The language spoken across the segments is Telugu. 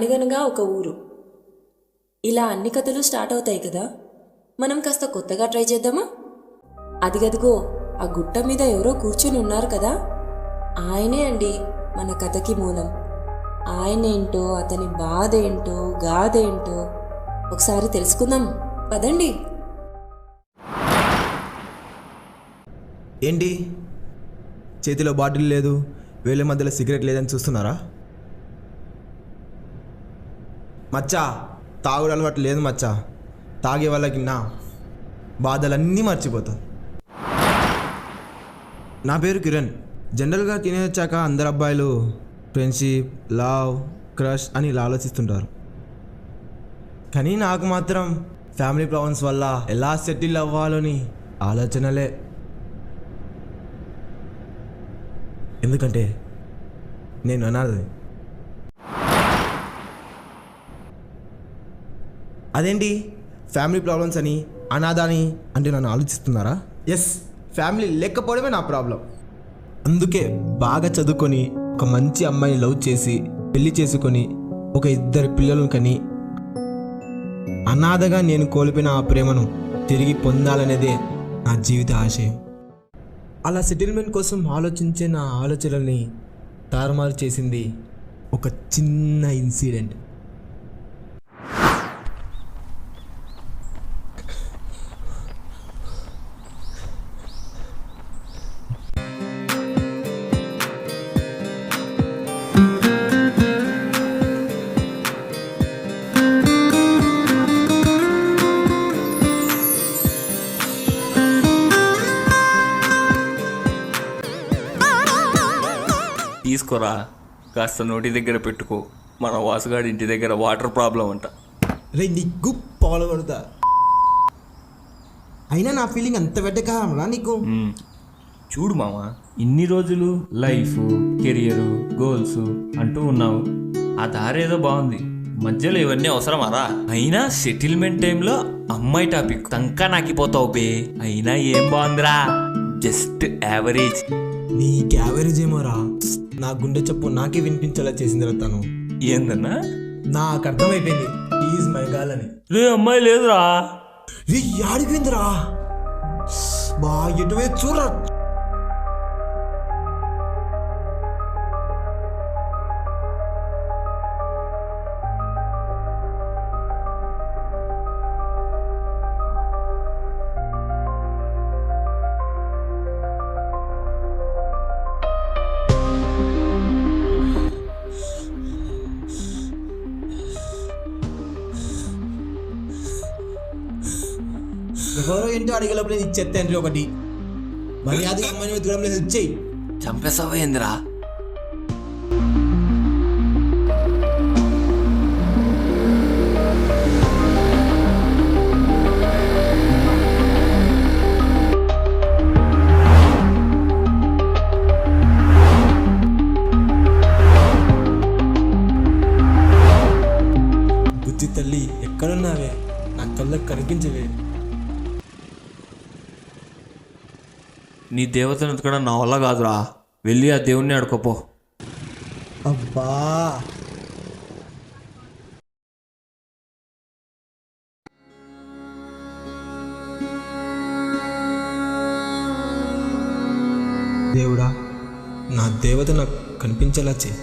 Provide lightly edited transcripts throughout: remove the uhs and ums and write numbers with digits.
అనగనగా ఒక ఊరు. ఇలా అన్ని కథలు స్టార్ట్ అవుతాయి కదా, మనం కాస్త కొత్తగా ట్రై చేద్దామా? అదిగదిగో ఆ గుట్ట మీద ఎవరో కూర్చొని ఉన్నారు కదా, ఆయనే అండి మన కథకి మూలం. ఆయనేంటో, అతని బాధ ఏంటో, గాథేంటో ఒకసారి తెలుసుకుందాం పదండి. ఏంటి చేతిలో బాటిల్ లేదు, వేళ్ళ మధ్యలో సిగరెట్ లేదని చూస్తున్నారా? మచ్చా, తాగుడు అలవాటు లేదు మచ్చా. తాగే వాళ్ళకి నా బాధలన్నీ మర్చిపోతాను. నా పేరు కిరణ్. జనరల్గా తినేచ్చాక అందరు అబ్బాయిలు ఫ్రెండ్షిప్, లవ్, క్రష్ అని ఇలా ఆలోచిస్తుంటారు. కానీ నాకు మాత్రం ఫ్యామిలీ ప్రాబ్లమ్స్ వల్ల ఎలా సెటిల్ అవ్వాలని ఆలోచనలే. ఎందుకంటే నేను అనాథని. అదేంటి ఫ్యామిలీ ప్రాబ్లమ్స్ అని, అనాథ అని అంటే నన్ను ఆలోచిస్తున్నారా? ఎస్, ఫ్యామిలీ లేకపోవడమే నా ప్రాబ్లం. అందుకే బాగా చదువుకొని ఒక మంచి అమ్మాయిని లవ్ చేసి పెళ్లి చేసుకొని ఒక 2 పిల్లలను కని అనాథగా నేను కోల్పోయిన ఆ ప్రేమను తిరిగి పొందాలనేదే నా జీవిత ఆశయం. అలా సెటిల్మెంట్ కోసం ఆలోచించే నా ఆలోచనల్ని తారుమారు చేసింది ఒక చిన్న ఇన్సిడెంట్. తీసుకోరా, కాస్త నోటి దగ్గర పెట్టుకో. మన వాసుగాడి ఇంటి దగ్గర వాటర్ ప్రాబ్లం అంట. రే నీకు పాల్గొడతా. అయినా నా ఫీలింగ్ అంత పెట్టకారా నీకు? చూడు మామ, ఇన్ని రోజులు లైఫ్, కెరియర్, గోల్స్ అంటూ ఉన్నావు. ఆ దారేదో బాగుంది, మధ్యలో ఇవన్నీ అవసరమారా? అయినా సెటిల్మెంట్ టైంలో అమ్మాయి టాపిక్ తంకా నాకిపోతావు బే. అయినా ఏం బాగుందిరా, జస్ట్ యావరేజ్. నీకు యావరేజ్ ఏమోరా, నా గుండె చెప్పు నాకే వినిపించేలా చేసిందిరా తను. ఏందన్నా? నాకు అర్థమైపోయింది ఈజ్ మై గాల్ అని. రే అమ్మాయి లేదురా. రే ఆడిపోయిందిరా, బా ఎటువే చూడరా. ఎవరో ఏంటో అడిగేలోపు నేను ఇచ్చేస్తాను ఒకటి. మర్యాదగా అమ్మని వెతకడంలో హెల్ప్ చేయి. చంపేసావా ఏందిరా? బుద్ధి తల్లి ఎక్కడున్నావే, నా కళ్ళకు కనిపించవే. నీ దేవతను ఎత్తుకడం నా వల్ల కాదురా, వెళ్ళి ఆ దేవుణ్ణి అడుకోపో. అబ్బా దేవుడా, నా దేవత నాకు కనిపించేలా చేయి.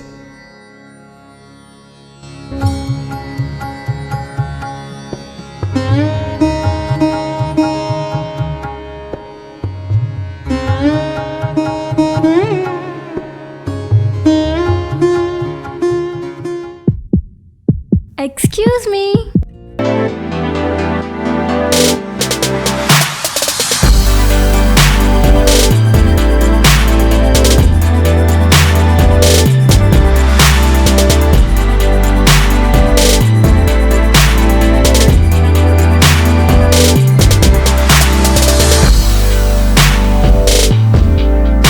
Excuse me.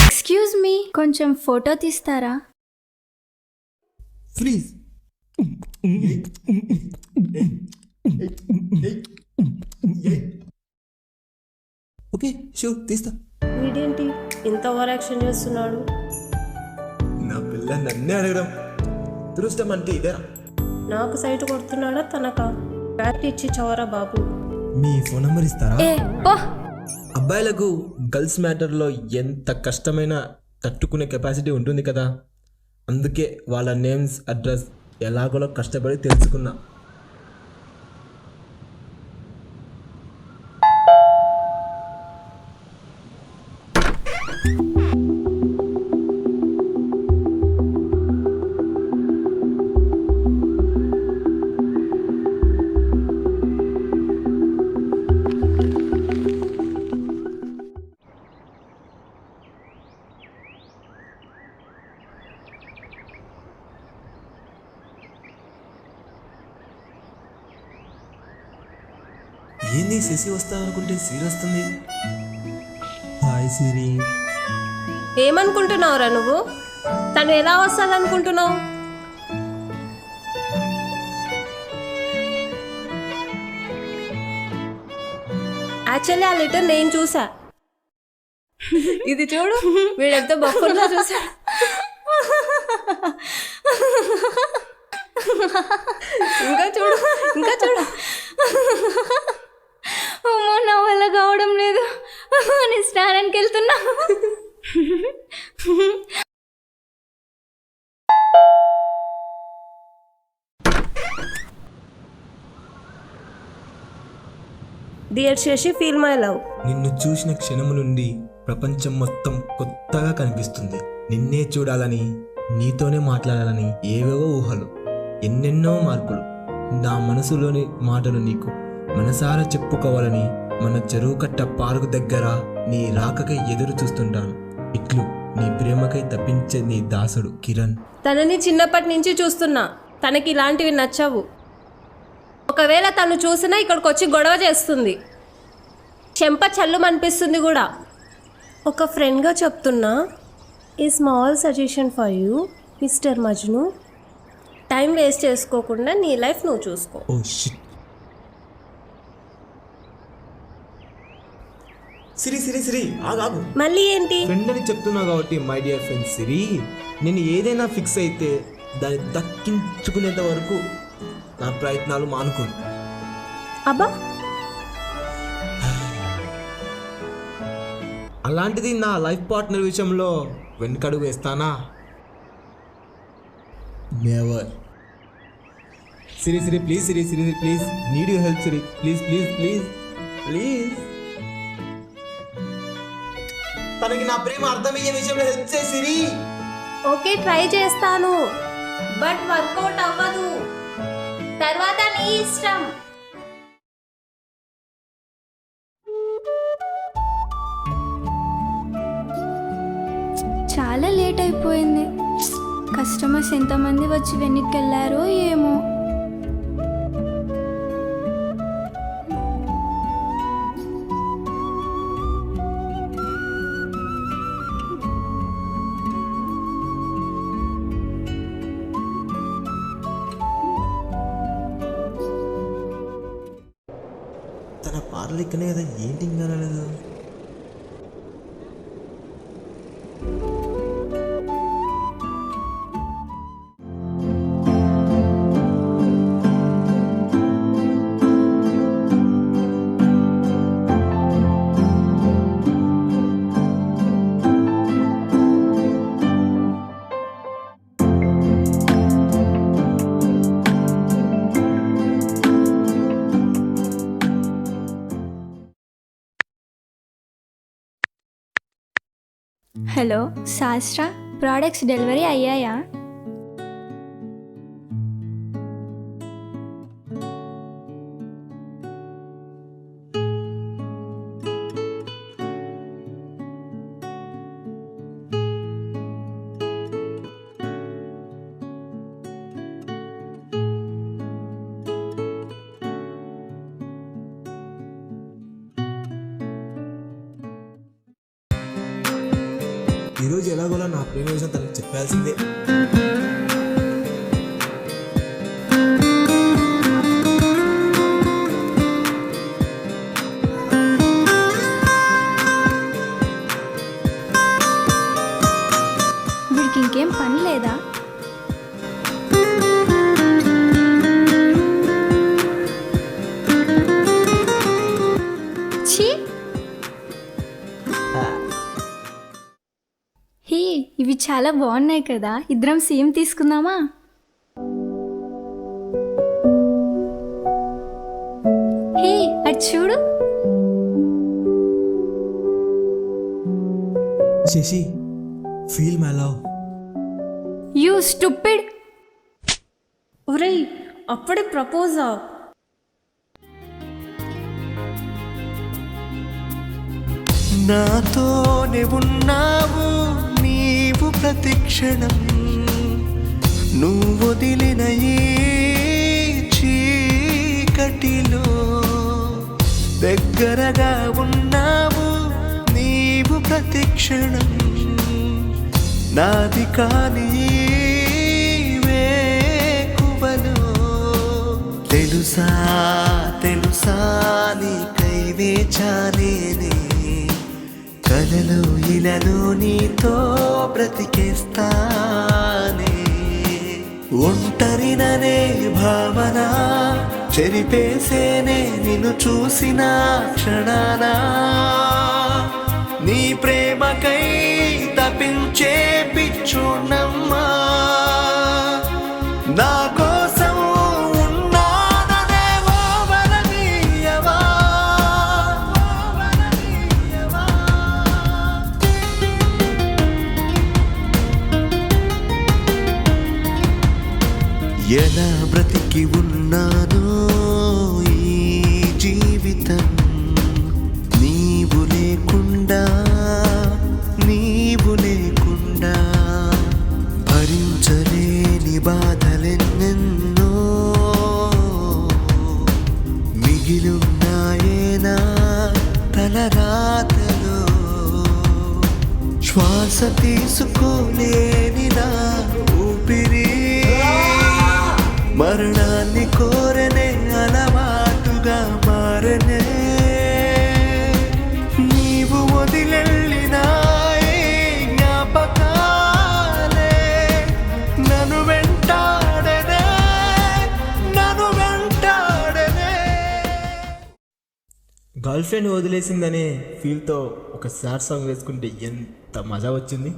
Excuse me. కొంచెం ఫోటో తీస్తారా? ప్లీజ్. ఓకే షూర్ తీస్తా. వీడేంటి ఇంత ఓవర్ యాక్షన్ చేస్తున్నాడు? నా పిల్ల నన్నే అడగడం దురదృష్టం అంటే ఇదేరా. నాకు సైట్ కొడుతున్నాడా తనక బ్యాట్ ఇచ్చి చవరా బాబు. మీ ఫోన్ నెంబర్ ఇస్తారా? ఏ పో. అబ్బాయిలకు గర్ల్స్ మ్యాటర్లో ఎంత కష్టమైనా తట్టుకునే కెపాసిటీ ఉంటుంది కదా, అందుకే వాళ్ళ నేమ్స్ అడ్రస్ ఎలాగోలో కష్టపడి తెలుసుకున్నా. ఏంది శశి వస్తా అనుకుంటే సిరి వస్తుంది. హాయ్ సిరి. ఏమనుకుంటున్నావురా నువ్వు? తను ఎలా వస్తుంది అనుకుంటున్నావు? యాక్చువల్లీ ఆ లెటర్ నేను చూసా. ఇది చూడు, వీడెంత బొక్కల్లో చూసా. ఇంకా చూడు, ఇంకా చూడు. అమ్మో నా వల్ల కావడం లేదు, నేను స్నానానికి వెళ్తున్నా. Dear Shashi, feel my love. నిన్ను చూసిన క్షణము నుండి ప్రపంచం మొత్తం కొత్తగా కనిపిస్తుంది. నిన్నే చూడాలని, నీతోనే మాట్లాడాలని ఏవేవో ఊహలు, ఎన్నెన్నో మార్పులు. నా మనసులోని మాటలు నీకు మనసారా చెప్పుకోవాలని మన చెరువు కట్ట పార్కు దగ్గర నీ రాకకై ఎదురు చూస్తుంటాను. ఇట్లు నీ ప్రేమకై తప్పించే నీ దాసుడు కిరణ్. తనని చిన్నప్పటి నుంచి చూస్తున్నా, తనకి ఇలాంటివి నచ్చవు. ఒకవేళ తను చూసినా ఇక్కడికి వచ్చి గొడవ చేస్తుంది. చెంప చల్లుమనిపిస్తుంది కూడా. ఒక ఫ్రెండ్గా చెప్తున్నా, ఈ small suggestion for you mister Majnu. Time waste చేసుకోకుండా నీ లైఫ్ నువ్వు చూసుకో. Oh shit. సిరి సిరి సిరి ఆగాగు. మళ్ళీ ఏంటి? ఫ్రెండ్ అని చెప్తున్నా కాబట్టి మై డియర్ ఫ్రెండ్ సిరి, నేను ఏదైనా ఫిక్స్ అయితే దాన్ని దక్కించుకునేంత వరకు నా ప్రయత్నాలు మానుకోను. అబ్బా, అలాంటిది నా లైఫ్ పార్ట్నర్ విషయంలో వెనుకడుగు వేస్తానా? Never. Siri Siri please, Siri Siri please, need you help Siri, please please please please. తనకి నా ప్రేమ అర్థమయ్యే విషయంలో హెల్ప్ చేయి సిరి. ఓకే ట్రై చేస్తాను, బట్ వర్కౌట్ అవ్వదు. తర్వాత నీ ఇష్టం. చాలా లేట్ అయిపోయింది. కస్టమర్స్ ఎంతమంది వచ్చి వెనక్కి వెళ్ళారో ఏమో. తన పాటలు ఇక్కనే కదా, ఏంటి ఇంకా రాలేదు? హలో శాస్త్ర, ప్రోడక్ట్స్ డెలివరీ అయ్యాయా? ఈరోజు ఎలాగోలా నా ప్రేమ విషయం తనకు చెప్పాల్సిందే. వీడికి ఇంకేం పని లేదా? చాలా బాగున్నాయి కదా, ఇద్దరం సేమ్ తీసుకుందామా? హే అటు చూడు. Shashi, feel my love. You stupid. ఒరేయ్, అప్పుడే ప్రపోజా? నాతోనే ఉన్నావు నీవు ప్రతిక్షణం, నువ్వు వదిలిన ఈ చీకటిలో దగ్గరగా ఉన్నావు నీవు ప్రతిక్షణం, నాది కాని వేకువలో తెలుసా తెలుసా నీకై వేచానేనే, కలలో ఇలలో నీతో బ్రతికేస్తానే, ఒంటరిననే భావన చెరిపేసేనే నిన్ను చూసిన క్షణాన, నీ ప్రేమకై తపించే పిచ్చునమ్మా, నా కోసం ఉన్నాననే ఓ వరమీయవా, ఓ వరమీయవా. ఎలా బ్రతికి ఉన్నానో ఈ జీవితం, నీవు లేకుండా నీవు లేకుండా, భరించలేని బాధలెన్నెన్నో మిగిలున్నాయేనా తలరాతలో, శ్వాస తీసుకోలేని నా ఊపిరి మరణాన్ని కోరనే అలవాటుగా మారనే, నీవు వదిలెళ్ళిన ఈ జ్ఞాపకాలే నన్ను వెంటాడనే, నన్ను వెంటాడనే. గర్ల్ ఫ్రెండ్ వదిలేసిందనే ఫీల్తో ఒక సాడ్ సాంగ్ వేసుకుంటే ఎంత మజా వచ్చింది.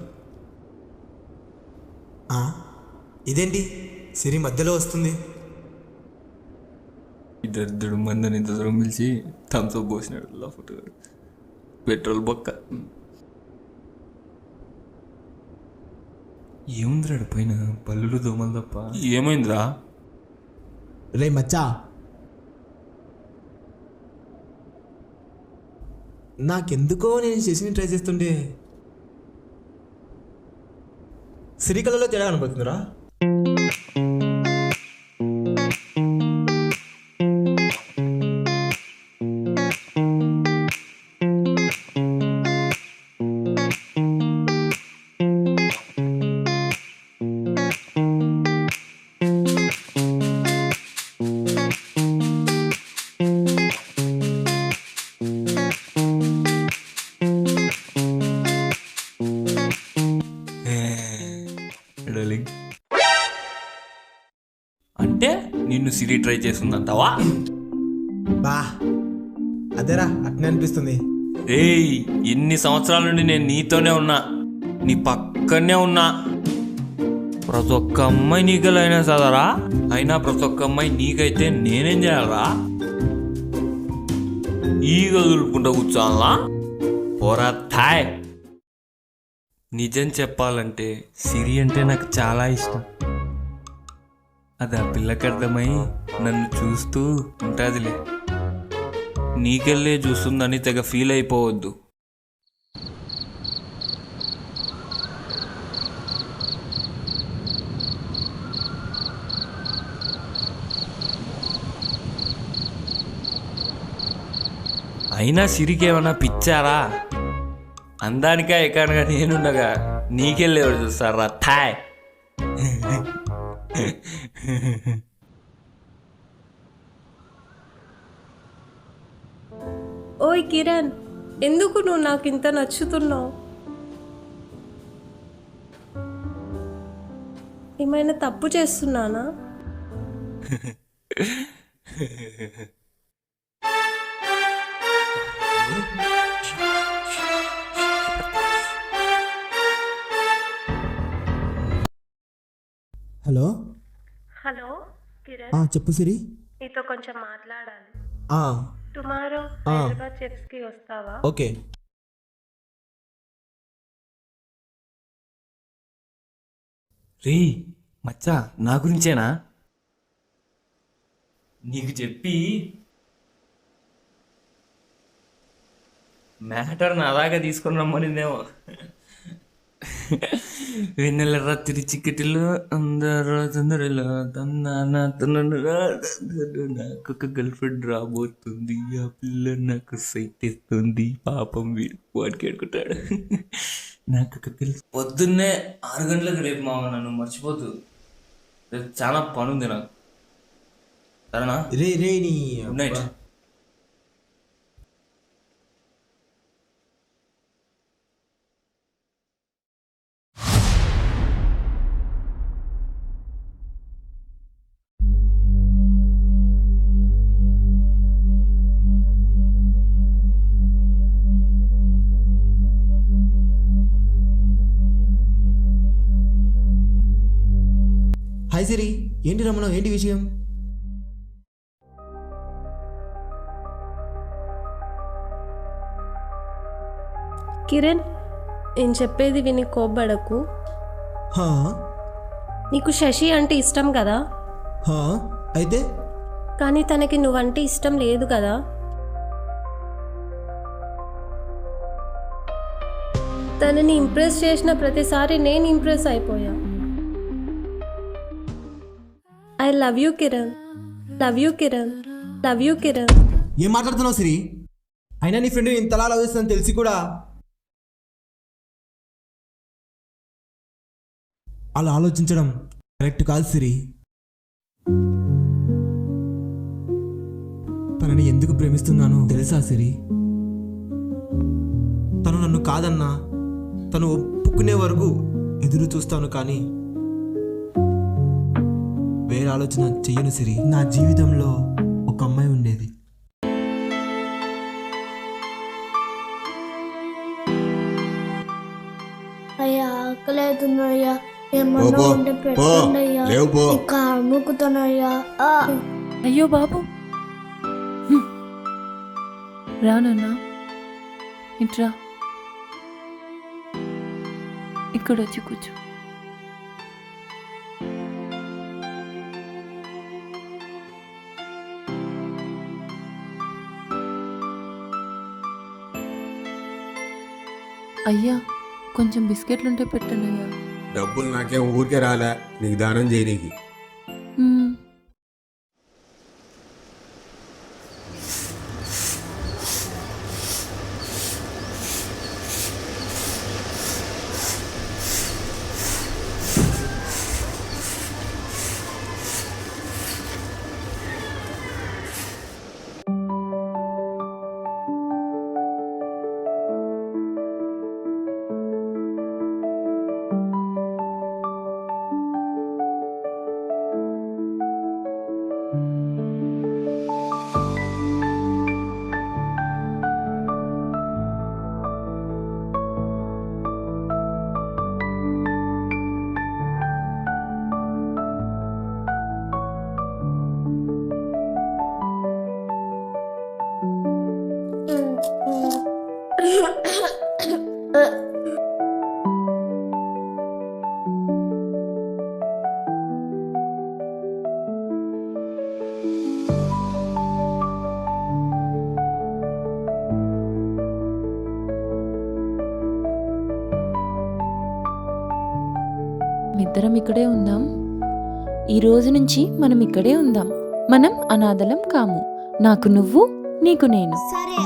ఇదేంటి సిరి మధ్యలో వస్తుంది? ఇద్దరు మందిని ఇంత దూరం పిలిచి థమ్స్అప్ పోసినాడు ఫోటో, పెట్రోల్ బొక్క. ఏముందిరాడు పైన పల్లులు దోమలు తప్ప ఏమైందిరా? రే మచ్చా, నాకెందుకో నేను శశిని ట్రై చేస్తుంటే సిరికలలో తేడా కనబడుతుందిరా. అంటే నిన్ను సిరి ట్రై చేస్తుందంటావా? బా అదేరా, అట్నే అనిపిస్తుంది. ఏయ్, ఎన్ని సంవత్సరాల నుండి నేను నీతోనే ఉన్నా, నీ పక్కనే ఉన్నా. ప్రతి ఒక్క అమ్మాయి నీకలైనా చదరా, అయినా ప్రతి ఒక్క అమ్మాయి నీకైతే నేనేం చేయాలరా? ఈగ దులుపుకుంటా కూర్చోవాలా? పోరా థాయ్. నిజం చెప్పాలంటే సిరి అంటే నాకు చాలా ఇష్టం. అది ఆ పిల్లకి అర్థమై నన్ను చూస్తూ ఉంటుందిలే. నీకెళ్ళే చూస్తుందని తెగ ఫీల్ అయిపోవద్దు. అయినా సిరికి ఏమన్నా పిచ్చారా? అందానికా ఎక్కడగా నేనుండగా నీకెళ్ళేవాడు చూస్తారా థాయ్. ఓయ్ కిరణ్, ఎందుకు నువ్వు నాకు ఇంత నచ్చుతున్నావు? ఏమైనా తప్పు చేస్తున్నానా? హలో హలో కిరణ్, చెప్పు సిరి. నీతో కొంచెం మాట్లాడాలి. ఆ, టుమారో ఆ. హైదరాబాద్ చిప్స్కి వస్తావా? ఓకే. రే మచ్చా, నా గురించేనా? నీకు చెప్పి మ్యాటర్ నా దాకా తీసుకుని రమ్మనిందేమో. వెన్నెల రాత్రి చిక్కటిలో అందరూ తొందరలో నాకు ఒక గర్ల్ ఫ్రెండ్ రాబోతుంది, ఆ పిల్ల నాకు సైట్ ఇస్తుంది, పాపం వీడు వాడికి ఆడుకుంటాడు. నాకు ఒక పొద్దున్నే 6 గంటలకు రేపు మామ, నన్ను మర్చిపోతు. రేపు చాలా పని ఉంది నాకు, సరేనా? రే రే నీ గుడ్ నైట్. హాయ్ సిరి, ఏంటి రమణ, ఏంటి విషయం? కిరణ్, నేను చెప్పేది విని కోబ్బడకు. హా, నీకు శశి అంటే ఇష్టం కదా, హా, అయితే కానీ తనకి నువ్వంటే ఇష్టం లేదు కదా. తనని ఇంప్రెస్ చేసిన ప్రతిసారి నేను ఇంప్రెస్ అయిపోయా. I love you Kiran, love you Kiran, love you Kiran. ఏం మాట్లాడుతున్నావు సిరి? అయినా నీ ఫ్రెండ్ ఇంతలా ఆలోచిస్తాను తెలిసి కూడా అలా ఆలోచించడం కరెక్ట్ కాదు సిరి. తనని ఎందుకు ప్రేమిస్తున్నానో తెలుసా సిరి? తను నన్ను కాదన్నా, తను ఒప్పుకునే వరకు ఎదురు చూస్తాను, కానీ వేరే ఆలోచన చెయ్యను సిరి. నా జీవితంలో ఒక అమ్మాయి ఉండేది. అయ్యా ఆకలేదున్నయ్యా, ఏమన్నా ఉంటే పెట్టండి అయ్యా, కారు మొక్కుతానయ్యా. అయ్యో బాబు, రానన్నా, ఇట్రా, ఇక్కడ వచ్చి కూర్చో. అయ్యా, కొంచెం బిస్కెట్లుంటే పెట్టండి అయ్యా. డబ్బులు నాకేం ఊరికే రాలే, నీకు దానం చేయనీకి. మ్మ్. ఇద్దరం ఇక్కడే ఉందాం. ఈ రోజు నుంచి మనం ఇక్కడే ఉందాం. మనం అనాథలం కాము. నాకు నువ్వు, నీకు నేను. సరే.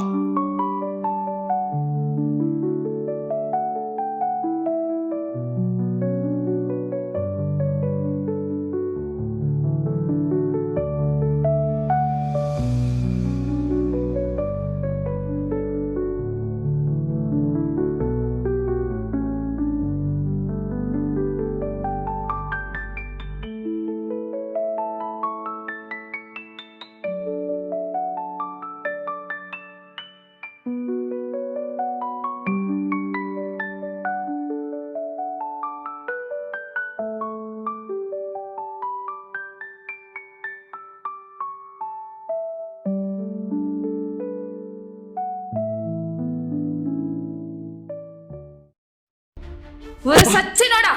ఒరే సచ్చినోడా,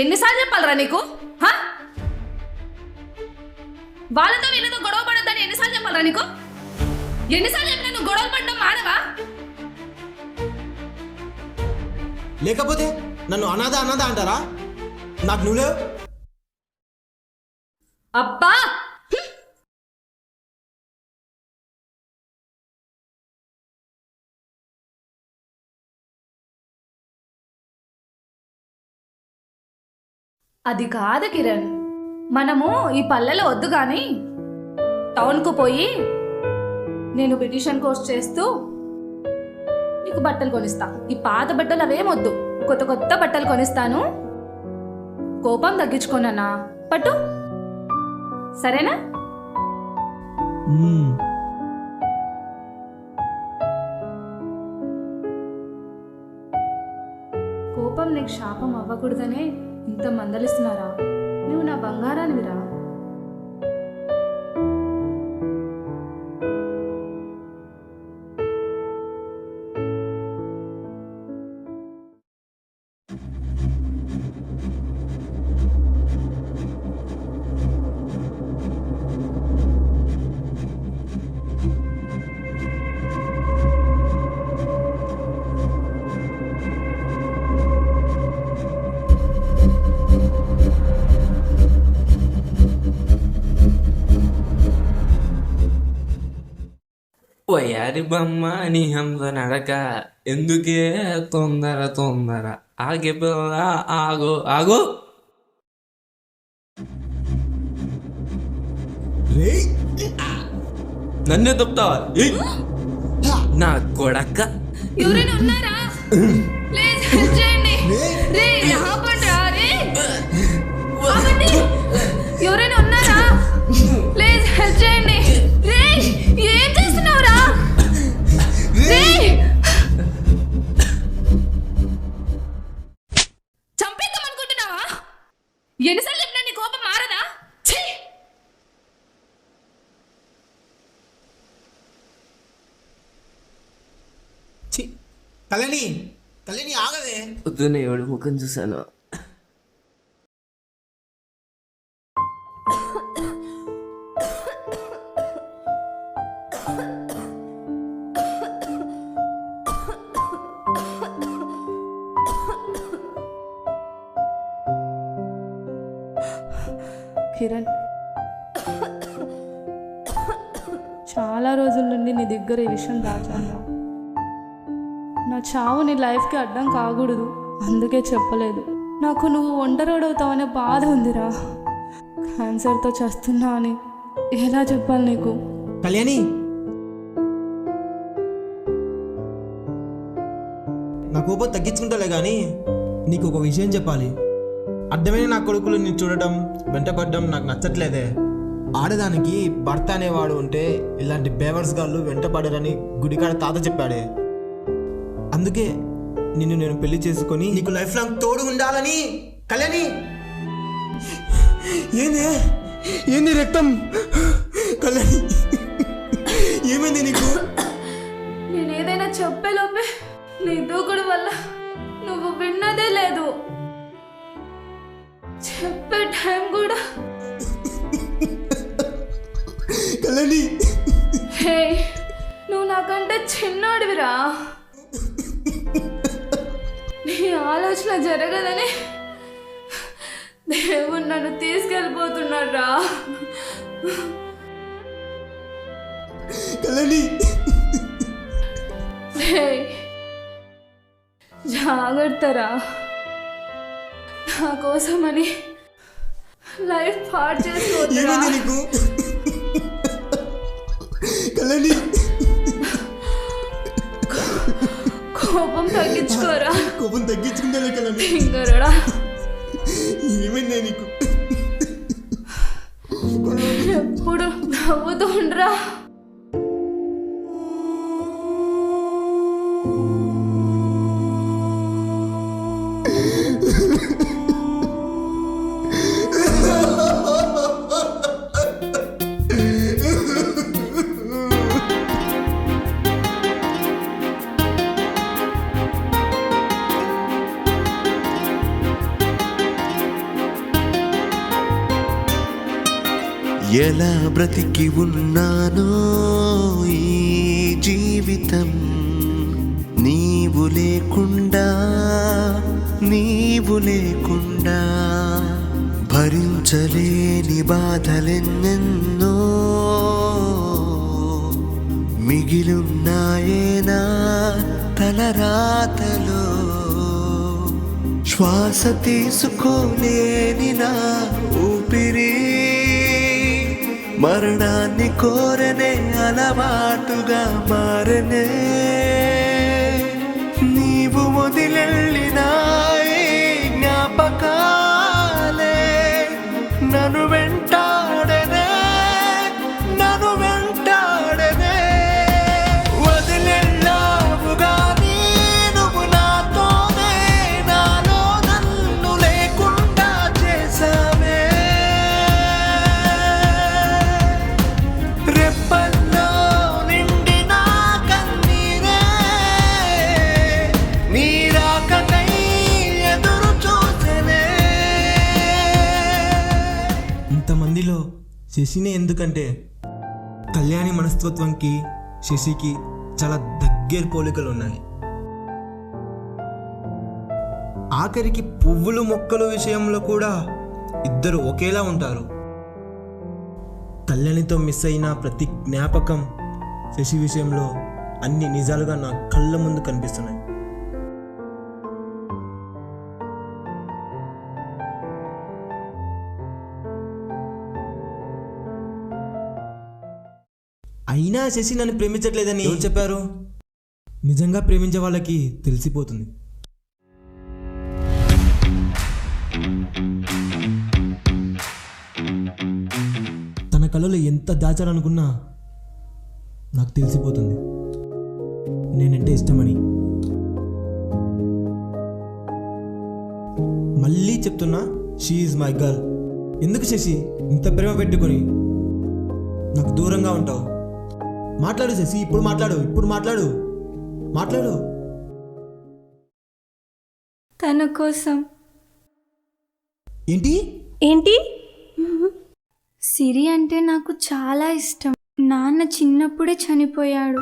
ఎన్నిసార్లు చెప్పాలరా నీకు? హా? వాళ్ళతో వీళ్ళతో గొడవ పడద్దని ఎన్నిసార్లు చెప్పాలరా నీకు? ఎన్నిసార్లు చెప్పినా నువ్వు గొడవలు పడడం మానవా? లేకపోతే నన్ను అనాథ అంటారా? నాకు నువ్వు లేవు. అబ్బా, అది కాదు కిరణ్, మనము ఈ పల్లెలో వద్దు కానీ టౌన్కు పోయి నేను బ్యూటిషియన్ కోర్స్ చేస్తూ నీకు బట్టలు కొనిస్తా. ఈ పాత బట్టలు అవేం వద్దు, కొత్త కొత్త బట్టలు కొనిస్తాను. కోపం తగ్గించుకోనన్నా, పట్టు, సరేనా? కోపం నీకు శాపం అవ్వకూడదనే ఇంత మందలిస్తున్నారా? నువ్వు నా బంగారానివిరా. వయారి బొమ్మ నీ హంస నడక ఎందుకే తొందర ఆగే పిల్ల ఆగో నన్నే తప్పుతావా? నా కొడక్క ఎవరైనా ఉన్నారా? ప్లీజ్ హెల్ప్ చేయండి. రే ఆపండిరా, రే ఆపండి. ఎవరైనా ఉన్నారా? ప్లీజ్ హెల్ప్ చేయండి. రే ఏం చేస్తున్నావురా? రే చంపేద్దాం అనుకుంటున్నావా? ఎన్నిసార్లు చెప్పినా నీ కోపం మారదా? ఛీ! కళ్యాణి ఆగవే. పొద్దున్న ఎవడి ముఖం చూశాను. కిరణ్, చాలా రోజుల నుండి నీ దగ్గర ఈ విషయం దాచాను. నా చావు నీ లైఫ్కి అడ్డం కాకూడదు, అందుకే చెప్పలేదు. నాకు నువ్వు ఒంటరివాడవుతావనే బాధ ఉందిరా. క్యాన్సర్తో చస్తున్నా అని ఎలా చెప్పాలి నీకు? కళ్యాణి, నా కోపం తగ్గించుకుంటాలే కానీ నీకు ఒక విషయం చెప్పాలి. అర్థమైన నా కొడుకులు నేను చూడడం వెంటపడడం నాకు నచ్చట్లేదే. ఆడదానికి భర్త అనేవాడు ఉంటే ఇలాంటి బేవర్స్ గాళ్ళు వెంటపడరని గుడికాడ తాత చెప్పాడే. అందుకే నిన్ను నేను పెళ్లి చేసుకొని నీకు లైఫ్ లాంగ్ తోడు ఉండాలని. కళ్యాణి, ఏంది రక్తం? కళ్యాణి, ఏమైంది నీకు? నేను ఏదైనా చెప్పేలోపే నీ దూకుడు వల్ల నువ్వు విన్నదే లేదు. చెప్పే టైం కూడా. కళ్యాణి, హే, నువ్వు నాకంటే చిన్నోడివిరా. నీ ఆలోచన జరగదని దేవుడు నన్ను తీసుకెళ్ళిపోతున్నాడు రా. కళ్యాణి, జాగ్రత్తరా. నా కోసమని లైఫ్ పాడు చేసుకోవద్దురా. నీకు కళ్యాణి, కోపం తగ్గించుకోరా. కోపం తగ్గించుకుంటే కళ్యాణి. ఇంకరా ఏమైందే నీకు? ఎప్పుడు నవ్వుతూ ఉండరా. ఎలా బ్రతికి ఉన్నానో ఈ జీవితం నీవు లేకుండా భరించలేని బాధలెన్నెన్నో మిగిలున్నాయేనా తలరాతలో శ్వాస తీసుకోలేని నా ఊపిరి మరణాన్ని కోరనే అలవాటుగా మారనే నీవు వదిలెళ్ళిన ఈ జ్ఞాపకాలే నన్ను వెంటాడనే వదిలెళ్ళావుగా నువ్వు నాతోనే నాలో నన్ను లేకుండా చేసావే రెప్పల్లో నిండిన కన్నీరే నీ రాకకై ఎదురు చూసెనే. ఇంతమందిలో శశినే ఎందుకంటే కళ్యాణి మనస్తత్వంకి శశికి చాలా దగ్గర పోలికలు ఉన్నాయి. ఆఖరికి పువ్వులు మొక్కలు విషయంలో కూడా ఇద్దరు ఒకేలా ఉంటారు. కళ్యాణితో మిస్ అయిన ప్రతి జ్ఞాపకం శశి విషయంలో అన్ని నిజాలుగా నా కళ్ళ ముందు కనిపిస్తున్నాయి. అయినా శశి నన్ను ప్రేమించట్లేదని ఎవరు చెప్పారు? నిజంగా ప్రేమించే వాళ్ళకి తెలిసిపోతుంది. తన కళలో ఎంత దాచాలనుకున్నా నాకు తెలిసిపోతుంది నేనంటే ఇష్టమని. మళ్ళీ చెప్తున్నా, షీ ఈజ్ మై గర్ల్. ఎందుకు శశి ఇంత ప్రేమ పెట్టుకొని నాకు దూరంగా ఉంటావు? మాట్లాడు శశి, ఇప్పుడు మాట్లాడు. తన కోసం. ఏంటి? సిరి అంటే నాకు చాలా ఇష్టం. నాన్న చిన్నప్పుడే చనిపోయాడు.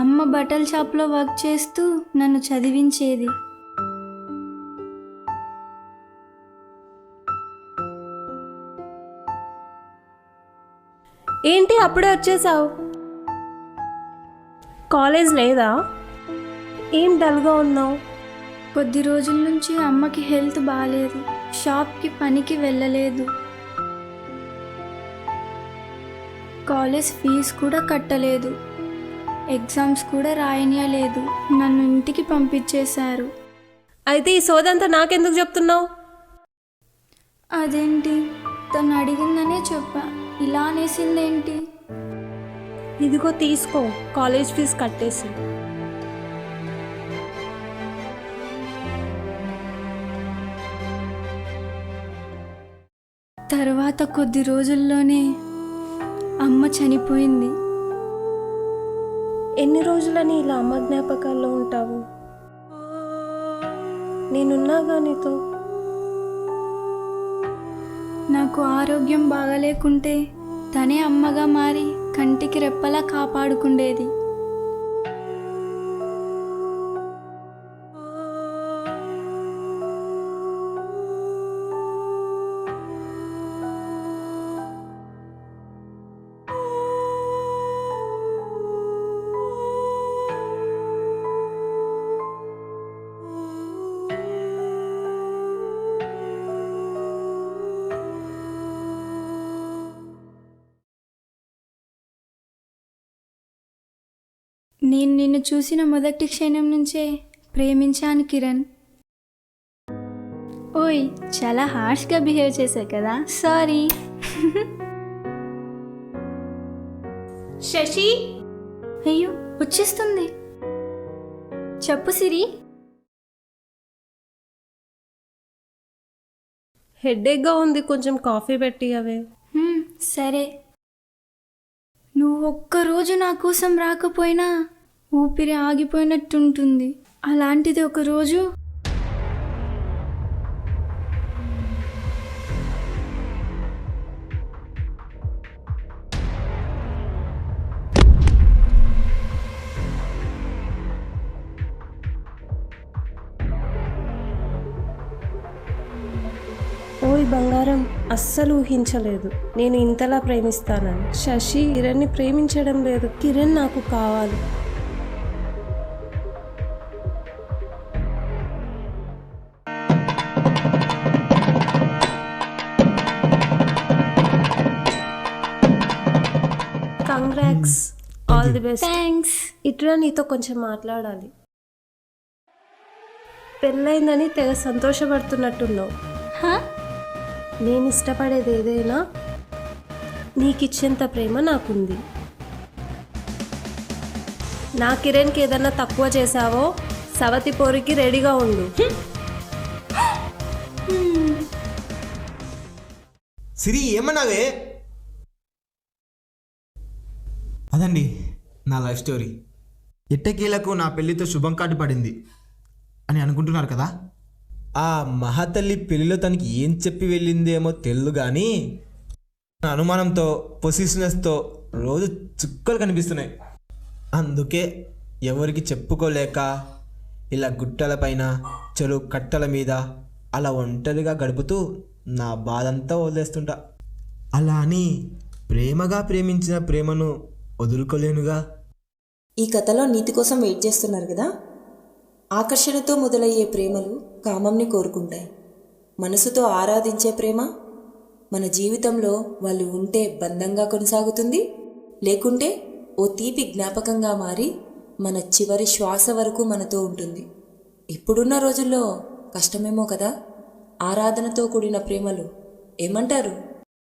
అమ్మ బట్టల షాప్లో వర్క్ చేస్తూ నన్ను చదివించేది. ఏంటి అప్పుడే వచ్చేసావు? కాలేజ్ లేదా? ఏం డల్గా ఉన్నావు? కొద్ది రోజుల నుంచి అమ్మకి హెల్త్ బాగాలేదు. షాప్కి పనికి వెళ్ళలేదు. కాలేజ్ ఫీజు కూడా కట్టలేదు. ఎగ్జామ్స్ కూడా రాయనీయలేదు. నన్ను ఇంటికి పంపించేశారు. అయితే ఈ సోదంతా నాకెందుకు చెప్తున్నావు? అదేంటి, తను అడిగిందనే చెప్పా. ఇలా అనేసిందేంటి? ఇదిగో తీసుకో, కాలేజ్ ఫీజు కట్టేసి. తర్వాత కొద్ది రోజుల్లోనే అమ్మ చనిపోయింది. ఎన్ని రోజులని ఇలా అమ్మ జ్ఞాపకాల్లో ఉంటావు? నేనున్నాగా నీతో. నాకు ఆరోగ్యం బాగాలేకుంటే తనే అమ్మగా మారి కంటికి రెప్పలా కాపాడుకుండేది. నేను నిన్ను చూసిన మొదటి క్షణం నుంచే ప్రేమించాను కిరణ్. ఓయ్, చాలా హార్ష్గా బిహేవ్ చేశా కదా, సారీ. శశి, అయ్యో వచ్చేస్తుంది. చెప్పు సిరి. హెడ్ఏక్గా ఉంది, కొంచెం కాఫీ పెట్టి అవే. సరే. నువ్వు ఒక్కరోజు నా కోసం రాకపోయినా ఊపిరి ఆగిపోయినట్టుంటుంది. అలాంటిది ఒకరోజు ఈ బంగారం అస్సలు ఊహించలేదు నేను ఇంతలా ప్రేమిస్తానని. శశి కిరణ్ని ప్రేమించడం లేదు, కిరణ్ నాకు కావాలి. Congrats, all the best. Thanks. ఇట్లా నీతో కొంచెం మాట్లాడాలి. పెళ్ళైందని తెగ సంతోషపడుతున్నట్టున్నావు. నేను ఇష్టపడేది ఏదైనా నీకిచ్చేంత ప్రేమ నాకుంది. నా కిరణ్కి ఏదన్నా తక్కువ చేసావో సవతి పోరికి రెడీగా ఉండు. సిరి ఏమన్నావే? అదండి నా లైఫ్ స్టోరీ. ఎట్టకీలకు నా పెళ్లితో శుభం కార్డు పడింది అని అనుకుంటున్నారు కదా. ఆ మహాతల్లి పెళ్లిలో తనకి ఏం చెప్పి వెళ్ళిందేమో తెలియదు కానీ నా అనుమానంతో పొసిషనెస్తో రోజు చుక్కలు కనిపిస్తున్నాయి. అందుకే ఎవరికి చెప్పుకోలేక ఇలా గుట్టలపైన చెరువు కట్టల మీద అలా ఒంటరిగా గడుపుతూ నా బాధంతా వదిలేస్తుంటా. అలా అని ప్రేమగా ప్రేమించిన ప్రేమను వదులుకోలేనుగా. ఈ కథలో నీతి కోసం వెయిట్ చేస్తున్నారు కదా. ఆకర్షణతో మొదలయ్యే ప్రేమలు కామంని కోరుకుంటాయి. మనసుతో ఆరాధించే ప్రేమ మన జీవితంలో వాళ్ళు ఉంటే బంధంగా కొనసాగుతుంది, లేకుంటే ఓ తీపి జ్ఞాపకంగా మారి మన చివరి శ్వాస వరకు మనతో ఉంటుంది. ఇప్పుడున్న రోజుల్లో కష్టమేమో కదా ఆరాధనతో కూడిన ప్రేమలు. ఏమంటారు?